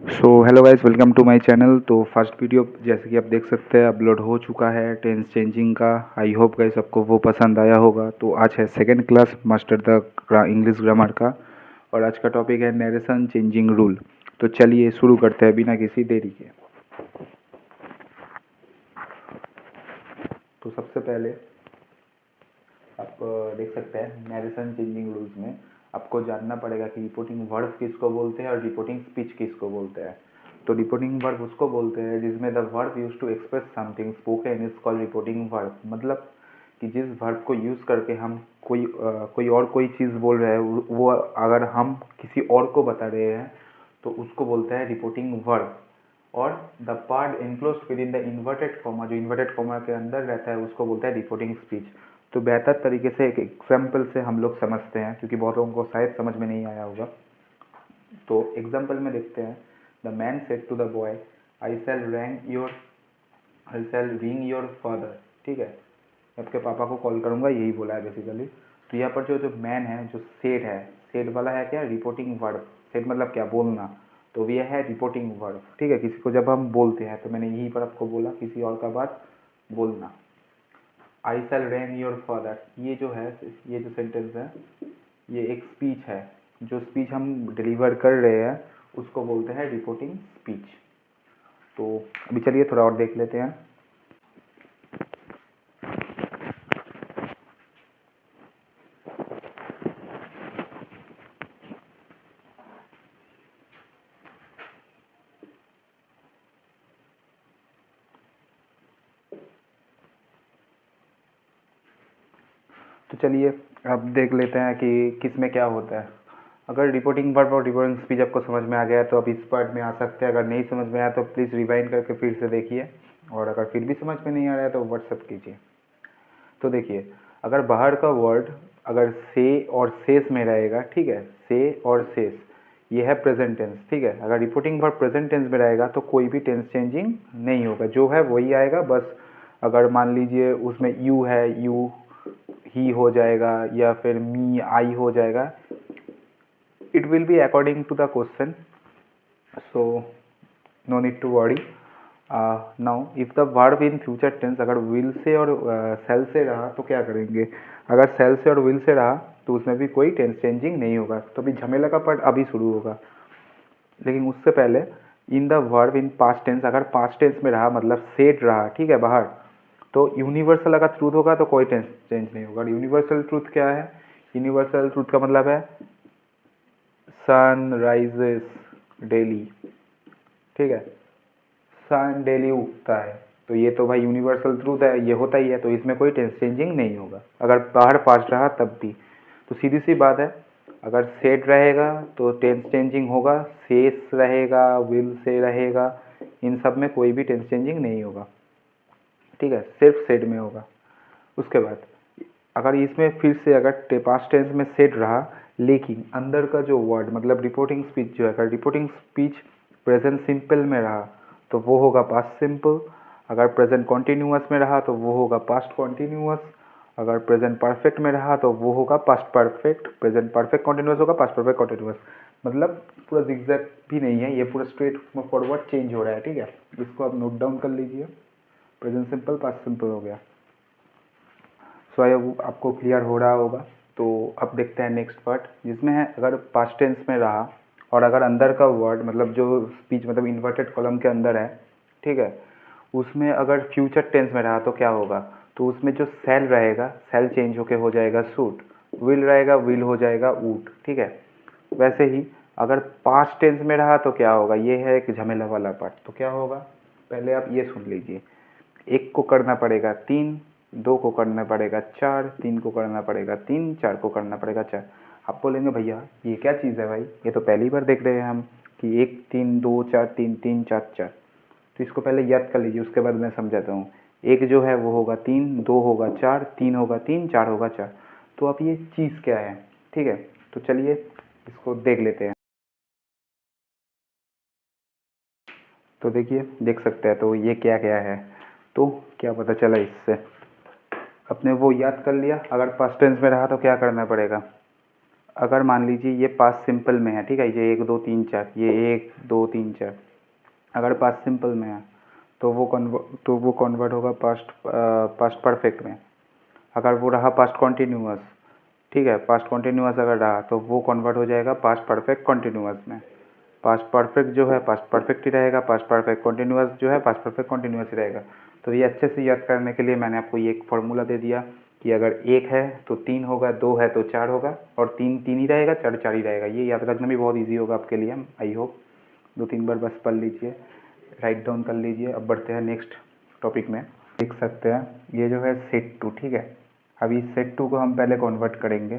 So hello guys, welcome to my channel. तो first video जैसे कि आप देख सकते हैं अपलोड हो चुका है टेंस चेंजिंग का। आई होप गाइस सबको वो पसंद आया होगा। तो आज है second class master the English grammar का, और आज का टॉपिक है नरेशन चेंजिंग रूल। तो चलिए शुरू करते हैं बिना किसी देरी के। तो सबसे पहले आप देख सकते हैं नरेशन चेंजिंग रूल्स में आपको जानना पड़ेगा कि रिपोर्टिंग वर्ब किसको बोलते हैं और रिपोर्टिंग स्पीच किसको बोलते हैं। तो रिपोर्टिंग वर्ब उसको बोलते हैं जिसमें the verb use to express something spoken is called reporting verb. मतलब कि जिस वर्ब को यूज़ करके हम कोई चीज़ बोल रहे हैं, वो अगर हम किसी और को बता रहे हैं तो उसको बोलते हैं रिपोर्टिंग वर्ब। और the part enclosed with in the inverted comma, जो इन्वर्टेड कॉमा के अंदर रहता है, उसको बोलते हैं रिपोर्टिंग स्पीच। तो बेहतर तरीके से एक एग्जाम्पल से हम लोग समझते हैं, क्योंकि बहुत लोगों को शायद समझ में नहीं आया होगा। तो एग्जाम्पल में देखते हैं, the man said to the boy, I shall rank your I shall ring your father. ठीक है, मैं आपके पापा को कॉल करूंगा, यही बोला है बेसिकली। तो यहाँ पर जो जो मैन है, जो सेड है, सेड वाला है क्या, रिपोर्टिंग वर्ब। सेड मतलब क्या, बोलना। तो यह है रिपोर्टिंग वर्ब। ठीक है, किसी को जब हम बोलते हैं, तो मैंने यही पर आपको बोला किसी और का बात बोलना। आई शैल रैंक योर फादर, ये जो है, ये जो सेंटेंस है, ये एक स्पीच है। जो स्पीच हम डिलीवर कर रहे हैं उसको बोलते हैं रिपोर्टिंग स्पीच। तो अभी चलिए थोड़ा और देख लेते हैं। तो चलिए अब देख लेते हैं कि किस में क्या होता है। अगर रिपोर्टिंग वर्ब और रिपोर्टिंग स्पीच आपको समझ में आ गया है तो आप इस पार्ट में आ सकते हैं। अगर नहीं समझ में आया तो प्लीज़ रिवाइंड करके फिर से देखिए, और अगर फिर भी समझ में नहीं आ रहा है तो व्हाट्सअप कीजिए। तो देखिए, अगर बाहर का वर्ड अगर से और सेस में रहेगा, ठीक है, से और सेस, ये है प्रेजेंट टेंस। ठीक है, अगर रिपोर्टिंग वर्ब प्रेजेंट टेंस में रहेगा तो कोई भी टेंस चेंजिंग नहीं होगा, जो है वही आएगा। बस अगर मान लीजिए उसमें यू है, यू ही हो जाएगा, या फिर मी आई हो जाएगा। It will be according to the question, so no need to worry. Now if the verb in future tense अगर विल से और सेल से रहा तो क्या करेंगे। अगर सेल से और विल से रहा तो उसमें भी कोई टेंस चेंजिंग नहीं होगा। तो अभी झमेला का पार्ट अभी शुरू होगा, लेकिन उससे पहले in the verb in past tense, अगर पास्ट टेंस में रहा मतलब सेट रहा, ठीक है, बाहर, तो यूनिवर्सल अगर ट्रूथ होगा तो कोई टेंस चेंज नहीं होगा। यूनिवर्सल ट्रूथ क्या है, यूनिवर्सल ट्रूथ का मतलब है सन राइजेस डेली। ठीक है, सन डेली उगता है, तो ये तो भाई यूनिवर्सल ट्रूथ है, ये होता ही है, तो इसमें कोई टेंस चेंजिंग नहीं होगा अगर बाहर पास्ट रहा तब भी। तो सीधी सी बात है, अगर सेट रहेगा तो टेंस चेंजिंग होगा, सेस रहेगा, विल से रहेगा, इन सब में कोई भी टेंस चेंजिंग नहीं होगा। ठीक है, सिर्फ सेट में होगा। उसके बाद अगर इसमें फिर से अगर पास्ट टेंस में सेट रहा, लेकिन अंदर का जो वर्ड मतलब रिपोर्टिंग स्पीच जो है, अगर रिपोर्टिंग स्पीच प्रेजेंट सिंपल में रहा तो वो होगा पास्ट सिंपल। अगर प्रेजेंट कॉन्टिन्यूअस में रहा तो वो होगा पास्ट कॉन्टिन्यूअस। अगर प्रेजेंट परफेक्ट में रहा तो वो होगा past perfect. Present perfect continuous होगा, पास्ट परफेक्ट कॉन्टिन्यूअस। मतलब पूरा जिगजैग भी नहीं है, ये पूरा स्ट्रेट फॉरवर्ड चेंज हो रहा है। ठीक है, इसको आप नोट डाउन कर लीजिए। प्रेजेंट सिंपल, पास्ट सिंपल हो गया। सो आई आपको क्लियर हो रहा होगा। तो अब देखते हैं नेक्स्ट पार्ट, जिसमें है अगर पास्ट टेंस में रहा और अगर अंदर का वर्ड मतलब जो स्पीच मतलब इन्वर्टेड कॉलम के अंदर है, ठीक है, उसमें अगर फ्यूचर टेंस में रहा तो क्या होगा। तो उसमें जो सेल रहेगा, सेल चेंज होके हो जाएगा सूट। विल रहेगा, विल हो जाएगा ऊट। ठीक है, वैसे ही अगर पास्ट टेंस में रहा तो क्या होगा, ये है एक झमेला वाला पार्ट। तो क्या होगा, पहले आप ये सुन लीजिए। एक को करना पड़ेगा तीन, दो को करना पड़ेगा चार, तीन को करना पड़ेगा तीन, चार को करना पड़ेगा चार। आप बोलेंगे भैया ये क्या चीज़ है भाई, ये तो पहली बार देख रहे हैं हम कि एक तीन दो चार, तीन तीन चार चार। तो इसको पहले याद कर लीजिए, उसके बाद मैं समझाता हूँ। एक जो है वो होगा तीन, दो होगा चार, तीन होगा तीन, चार होगा चार। तो अब ये चीज़ क्या है, ठीक है, तो चलिए इसको देख लेते हैं। तो देखिए, देख सकते हैं तो ये क्या क्या है। तो क्या पता चला इससे, अपने वो याद कर लिया। अगर पास्ट टेंस में रहा तो क्या करना पड़ेगा, अगर मान लीजिए ये पास्ट सिंपल में है, ठीक है, ये 1 2 3 4, ये 1 2 3 4, अगर पास्ट सिंपल में है तो वो कन्वर्ट होगा पास्ट परफेक्ट में। अगर वो रहा पास्ट कॉन्टिन्यूअस, ठीक है, पास्ट कॉन्टिन्यूअस अगर रहा तो वो कन्वर्ट हो जाएगा पास्ट परफेक्ट कॉन्टिन्यूअस में। पास्ट परफेक्ट जो है पास्ट परफेक्ट ही रहेगा, पास्ट परफेक्ट कॉन्टिन्यूअस जो है पास्ट परफेक्ट कॉन्टिन्यूअस ही रहेगा। तो ये अच्छे से याद करने के लिए मैंने आपको ये एक फार्मूला दे दिया कि अगर 1 है तो 3 होगा, 2 है तो 4 होगा, और 3 3 ही रहेगा, 4 4 ही रहेगा। ये याद रखना भी बहुत ईजी होगा आपके लिए, आई होप। 2 3 बार बस पढ़ लीजिए, राइट डाउन कर लीजिए। अब बढ़ते हैं नेक्स्ट टॉपिक में। देख सकते हैं ये जो है सेट टू, ठीक है। अभी सेट टू को हम पहले कन्वर्ट करेंगे।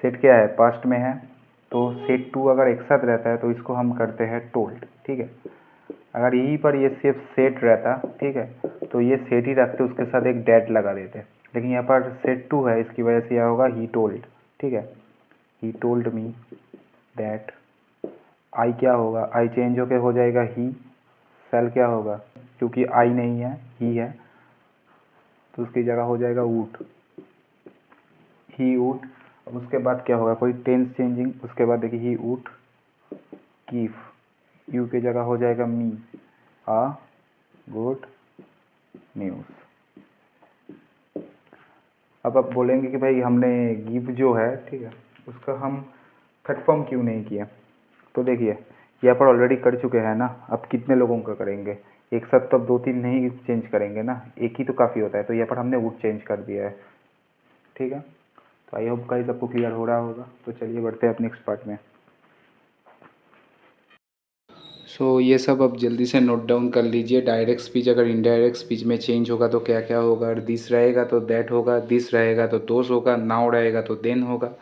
सेट क्या है, पास्ट में है, तो सेट टू अगर एक साथ रहता है तो इसको हम करते हैं टोल्ड, ठीक है। अगर यहीं पर ये सिर्फ सेट रहता, ठीक है, तो ये सेट ही रखते, उसके साथ एक डैट लगा देते, लेकिन यहाँ पर सेट टू है, इसकी वजह से यह होगा ही टोल्ड, ठीक है। ही टोल्ड मी दैट, आई क्या होगा, आई चेंज होके हो जाएगा ही, सेल क्या होगा, क्योंकि आई नहीं है ही है तो उसकी जगह हो जाएगा वुड, ही वुड। अब उसके बाद क्या होगा, कोई टेंस चेंजिंग, उसके बाद देखिए ही वुड कीप, यू की जगह हो जाएगा मी आ गुड न्यूज़। अब आप बोलेंगे कि भाई हमने गिव जो है, ठीक है, उसका हम कंफर्म क्यों नहीं किया। तो देखिए यहाँ पर ऑलरेडी कर चुके हैं ना, अब कितने लोगों का करेंगे एक साथ, तो अब 2 3 नहीं चेंज करेंगे ना, एक ही तो काफ़ी होता है। तो यहाँ पर हमने वुड चेंज कर दिया है, ठीक है। तो आई होप गाइस आपको क्लियर हो रहा होगा। तो चलिए बढ़ते हैं अब नेक्स्ट पार्ट में। ये सब अब जल्दी से नोट डाउन कर लीजिए। डायरेक्ट स्पीच अगर इनडायरेक्ट स्पीच में चेंज होगा तो क्या क्या होगा। अगर दिस रहेगा तो दैट होगा, दिस रहेगा तो दोस होगा, नाउ रहेगा तो देन होगा,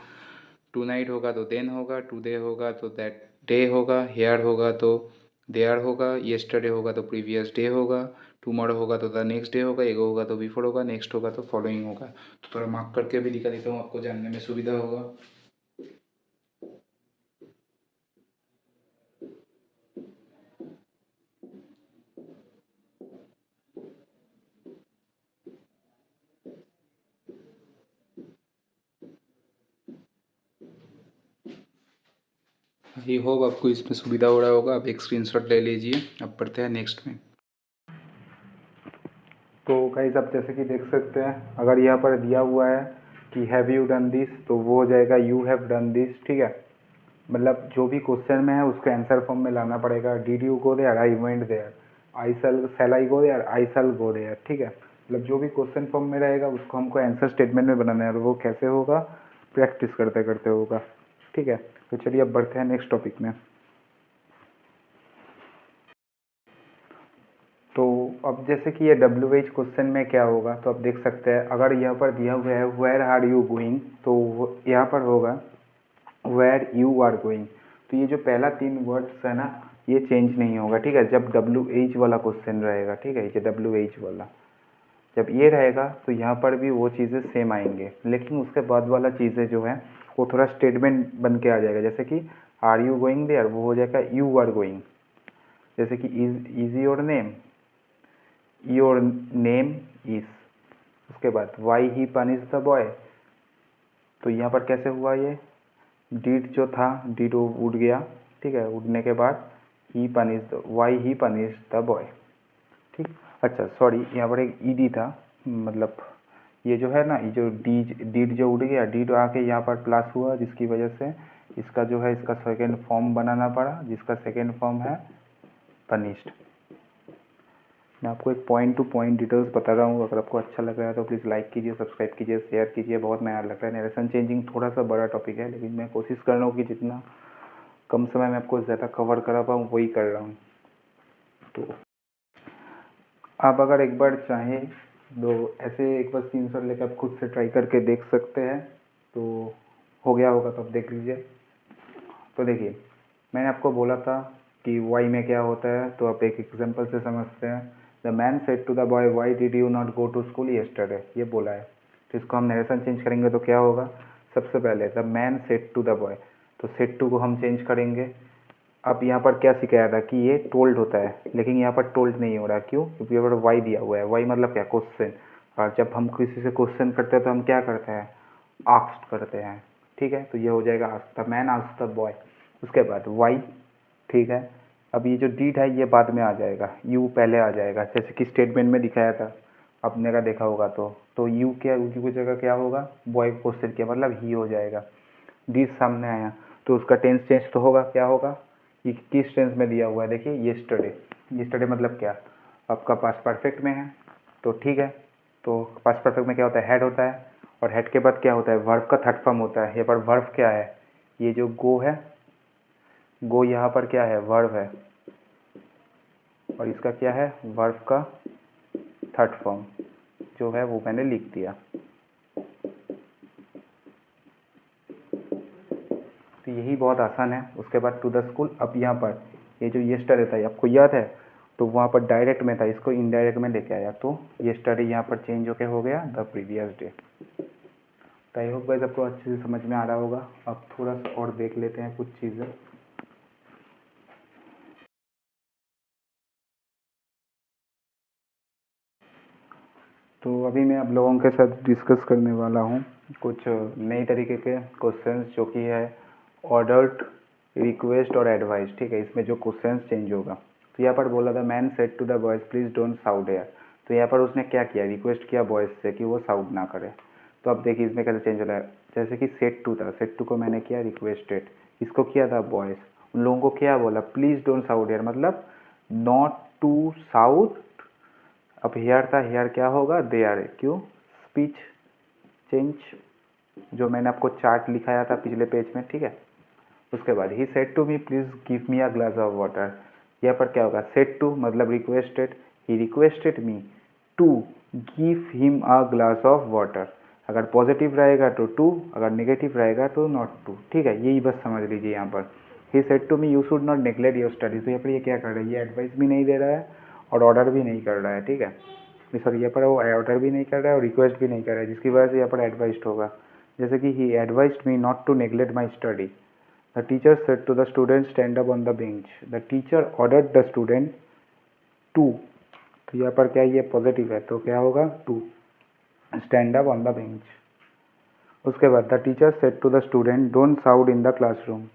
टू नाइट होगा तो देन होगा, टुडे होगा तो दैट डे होगा, हेयर होगा तो देयर होगा, येस्टरडे होगा तो प्रीवियस डे होगा, टुमारो होगा तो द नेक्स्ट डे होगा, एगो होगा तो बिफोर होगा, नेक्स्ट होगा तो फॉलोइंग होगा। तो थोड़ा मार्क करके भी दिखा देता हूँ, आपको जानने में सुविधा होगा। आई होप आपको इसमें सुविधा हो रहा होगा। आप एक स्क्रीनशॉट ले लीजिए। अब पढ़ते हैं नेक्स्ट में। तो गाइस आप जैसे कि देख सकते हैं, अगर यहाँ पर दिया हुआ है कि हैव यू डन दिस, तो वो हो जाएगा यू हैव डन दिस, ठीक है। मतलब जो भी क्वेश्चन में है उसको आंसर फॉर्म में लाना पड़ेगा। Did you go there, I went there, I shall I go there, I shall go there, ठीक है। मतलब जो भी क्वेश्चन फॉर्म में रहेगा उसको हमको आंसर स्टेटमेंट में बनाना है, और वो कैसे होगा, प्रैक्टिस करते करते होगा, ठीक है। तो चलिए अब बढ़ते हैं नेक्स्ट टॉपिक में। तो अब जैसे कि ये WH क्वेश्चन में क्या होगा, तो आप देख सकते हैं, अगर यहाँ पर दिया हुआ है वेयर आर यू गोइंग, तो यहाँ पर होगा वेयर यू आर गोइंग। तो ये जो पहला 3 वर्ड्स है ना, ये चेंज नहीं होगा, ठीक है, जब WH वाला क्वेश्चन रहेगा, ठीक है। ये WH वाला जब ये रहेगा तो यहाँ पर भी वो चीज़ें सेम आएंगे, लेकिन उसके बाद वाला चीज़ें जो है वो थोड़ा स्टेटमेंट बन के आ जाएगा। जैसे कि आर यू गोइंग देयर, वो हो जाएगा यू आर गोइंग। जैसे कि इज योर नेम इज, उसके बाद why he punish the boy, तो यहाँ पर कैसे हुआ, ये डिड जो था, डिड वो उड़ गया, ठीक है, उड़ने के बाद ही punish the, why he punish the boy, ठीक। अच्छा सॉरी, यहाँ पर एक ईडी था, मतलब ये जो है ना, ये जो डीड जो उड़ गया, डीड आके यहाँ पर प्लस हुआ, जिसकी वजह से इसका जो है इसका सेकेंड फॉर्म बनाना पड़ा, जिसका सेकेंड फॉर्म है पनिश्ड। मैं आपको एक पॉइंट टू पॉइंट डिटेल्स बता रहा हूँ। अगर आपको अच्छा लग रहा है तो प्लीज़ लाइक कीजिए, सब्सक्राइब कीजिए, शेयर कीजिए। बहुत नया लग रहा है। नरेशन चेंजिंग थोड़ा सा बड़ा टॉपिक है, लेकिन मैं कोशिश कर रहा हूँ कि जितना कम समय में आपको ज़्यादा कवर करा पाऊँ वही कर रहा हूँ। तो आप अगर एक बार चाहें तो ऐसे एक बार स्क्रीनशॉट लेकर आप खुद से ट्राई करके देख सकते हैं। तो हो गया होगा तो आप देख लीजिए। तो देखिए मैंने आपको बोला था कि वाई में क्या होता है, तो आप एक एग्जांपल से समझते हैं। The man said to the boy why did you not go to school yesterday, ये बोला है। तो इसको हम नरेशन चेंज करेंगे तो क्या होगा, सबसे पहले the man said to the boy, तो सेड टू को हम चेंज करेंगे। अब यहाँ पर क्या सिखाया था कि ये टोल्ड होता है, लेकिन यहाँ पर टोल्ड नहीं हो रहा, क्यों, क्योंकि यहाँ पर वाई दिया हुआ है। वाई मतलब क्या, क्वेश्चन। और जब हम किसी से क्वेश्चन करते हैं तो हम क्या करते हैं, आस्क्ड करते हैं, ठीक है। तो ये हो जाएगा ask the man ask the boy. उसके बाद वाई, ठीक है। अब ये जो डीड है ये बाद में आ जाएगा, यू पहले आ जाएगा, जैसे कि स्टेटमेंट में दिखाया था, आपने का देखा होगा। तो यू क्या, यू की जगह क्या होगा, बॉय क्वेश्चन किया मतलब ही हो जाएगा। डीड सामने आया तो उसका टेंस चेंज तो होगा, क्या होगा, ये किस टेंस में दिया हुआ है, देखिए येस्टरडे। येस्टरडे मतलब क्या, आपका पास्ट परफेक्ट में है, तो ठीक है। तो पास्ट परफेक्ट में क्या होता है, हैड होता है, और हैड के बाद क्या होता है, वर्ब का थर्ड फॉर्म होता है। यहाँ पर वर्ब क्या है, ये जो गो है, गो यहाँ पर क्या है, वर्ब है, और इसका क्या है, वर्ब का थर्ड फॉर्म जो है वो मैंने लिख दिया। तो यही बहुत आसान है। उसके बाद टू द स्कूल, अब यहाँ पर ये जो येस्टरडे था आपको याद है, तो वहाँ पर डायरेक्ट में था, इसको इनडायरेक्ट में लेके आया, तो येस्टरडे यहाँ पर चेंज होके हो गया द प्रीवियस डे। तो आई होप गाइस आपको अच्छे से समझ में आ रहा होगा। अब थोड़ा सा और देख लेते हैं कुछ चीज़ें। तो अभी मैं आप लोगों के साथ डिस्कस करने वाला हूँ कुछ नई तरीके के क्वेश्चंस, जो कि है ऑर्डर्ड, रिक्वेस्ट और एडवाइस, ठीक है। इसमें जो क्वेश्चंस चेंज होगा, तो यहाँ पर बोला था man said to the boys please don't shout here. तो यहाँ पर उसने क्या किया, रिक्वेस्ट किया बॉयज से कि वो साउट ना करे। तो अब देखिए इसमें कैसे चेंज हो रहा है, जैसे कि सेड टू था, सेड टू को मैंने किया रिक्वेस्टेड, इसको किया था बॉयज, उन लोगों को क्या बोला, प्लीज डोंट साउट एयर, मतलब नॉट टू साउट। अब हेयर था, हेयर क्या होगा, दे आर, क्यों, स्पीच चेंज, जो मैंने आपको चार्ट लिखाया था पिछले पेज में, ठीक है। उसके बाद he said to me please give me a glass of water. यहाँ पर क्या होगा, सेड टू मतलब requested, he requested me to give him a glass of water. अगर पॉजिटिव रहेगा तो टू, अगर नेगेटिव रहेगा तो नॉट टू, ठीक है। यही बस समझ लीजिए यहाँ पर। He said to me you should not neglect your studies. तो यहाँ पर ये क्या कर रहा है, ये एडवाइस भी नहीं दे रहा है और ऑर्डर भी नहीं कर रहा है, ठीक है। सॉरी, यहाँ पर वो ऑर्डर भी नहीं कर रहा है और रिक्वेस्ट भी नहीं कर रहा है, जिसकी वजह से यहाँ पर एडवाइस्ड होगा। जैसे कि he advised me not to neglect my study. The teacher said to the student stand up on the bench. The teacher ordered the student to, तो यहाँ पर क्या ये पॉजिटिव है, तो क्या होगा, to stand up on the bench. उसके बाद the teacher said to the student don't shout in the classroom.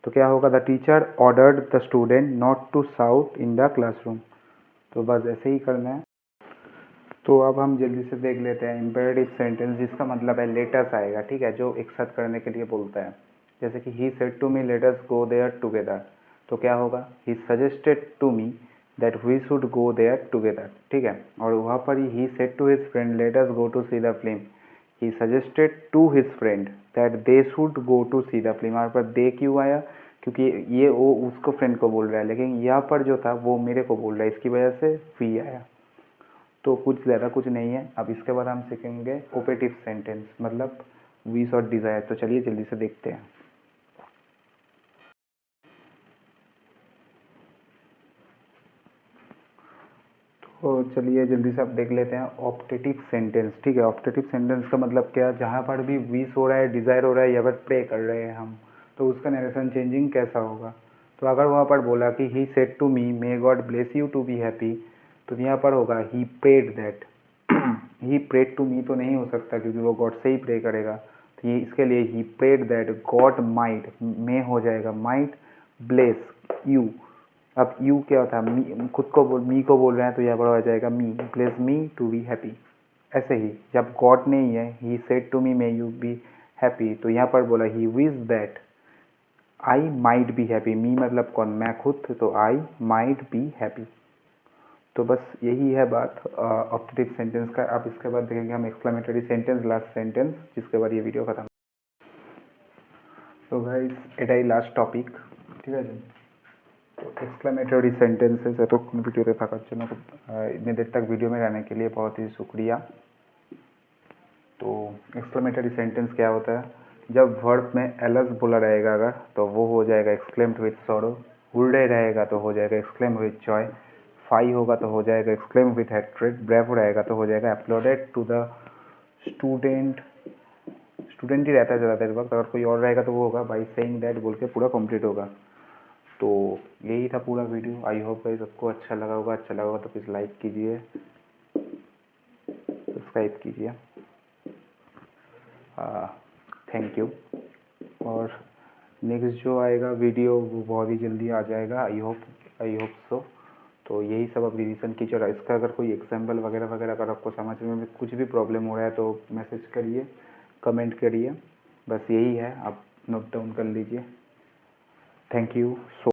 तो क्या होगा, the teacher ordered the student not to shout in the classroom. तो बस ऐसे ही करना है। तो अब हम जल्दी से देख लेते हैं इम्पेरेटिव सेंटेंस, जिसका मतलब है लेटस आएगा, ठीक है, जो एक साथ करने के लिए बोलता है। जैसे कि he said to me let us go there together. तो क्या होगा, he suggested to me that we should go there together, ठीक है। और वहाँ पर he said to his friend let us go to see the film. He suggested to his friend that they should go to see the film. यहाँ पर दे क्यों आया, क्योंकि ये वो उसको फ्रेंड को बोल रहा है, लेकिन यहाँ पर जो था वो मेरे को बोल रहा है, इसकी वजह से वी आया। तो कुछ ज़्यादा कुछ नहीं है। अब इसके बाद हम सीखेंगे ओपेटिव सेंटेंस, मतलब विश और डिज़ायर। तो चलिए जल्दी से देखते हैं। तो चलिए जल्दी से आप देख लेते हैं ऑप्टेटिव सेंटेंस, ठीक है। ऑप्टेटिव सेंटेंस का मतलब क्या, जहाँ पर भी विश हो रहा है, डिज़ायर हो रहा है, या फिर प्रे कर रहे हैं हम, तो उसका नरेशन चेंजिंग कैसा होगा। तो अगर वहाँ पर बोला कि he said to me may God bless you to be happy, तो यहाँ पर होगा he prayed that. He prayed to me तो नहीं हो सकता, क्योंकि वो गॉड से ही प्रे करेगा। तो ये इसके लिए he prayed that God might, may हो जाएगा माइट ब्लेस यू। अब यू क्या होता है, मी, खुद को बोल, मी को बोल रहे हैं, तो यहाँ पर हो जाएगा me bless me to be happy. ऐसे ही जब गॉड नहीं है, he said to me may you be happy, तो यहाँ पर बोला he wish that I might be happy. Me मतलब कौन, मैं खुद, तो आई माइट बी हैप्पी। तो बस यही है बात ऑप्टेटिव सेंटेंस का। अब इसके बाद देखेंगे हम एक्सक्लेमेटरी सेंटेंस, लास्ट सेंटेंस, जिसके बाद ये वीडियो खत्म। तो गाइस एटाई लास्ट टॉपिक, ঠিক আছে। तो एक्सक्लेमेटरी सेंटेंसेस है, तो वीडियो देखाর জন্য इतनी देर तक वीडियो में रहने के लिए बहुत ही शुक्रिया। तो एक्सक्लेमेटरी सेंटेंस क्या होता है, जब वर्ब में एलस बोला रहेगा अगर, तो वो हो जाएगा एक्सक्लेम्ड विथ सॉरो। वुल्डे रहेगा तो हो जाएगा एक्सक्लेम विथ जॉय। फाई होगा तो हो जाएगा एक्सक्लेम विथ हैट्रेड। ब्रेव रहेगा तो हो जाएगा uploaded to the student. Student ही रहता है ज़्यादा देर वक्त, अगर कोई और रहेगा तो वो होगा बाई सेइंग दैट बोल के पूरा कंप्लीट होगा। तो यही था पूरा वीडियो। आई होप गाइस सबको अच्छा लगा होगा। अच्छा लगा होगा तो प्लीज़ लाइक कीजिए, सब्सक्राइब कीजिए। Thank you. और नेक्स्ट जो आएगा वीडियो वो बहुत ही जल्दी आ जाएगा, आई होप सो। तो यही सब अब रिवीजन कीजिए, और इसका अगर कोई एग्जाम्पल वगैरह वगैरह अगर आपको समझ में कुछ भी प्रॉब्लम हो रहा है तो मैसेज करिए, कमेंट करिए, बस यही है, आप नोट डाउन कर लीजिए। Thank you so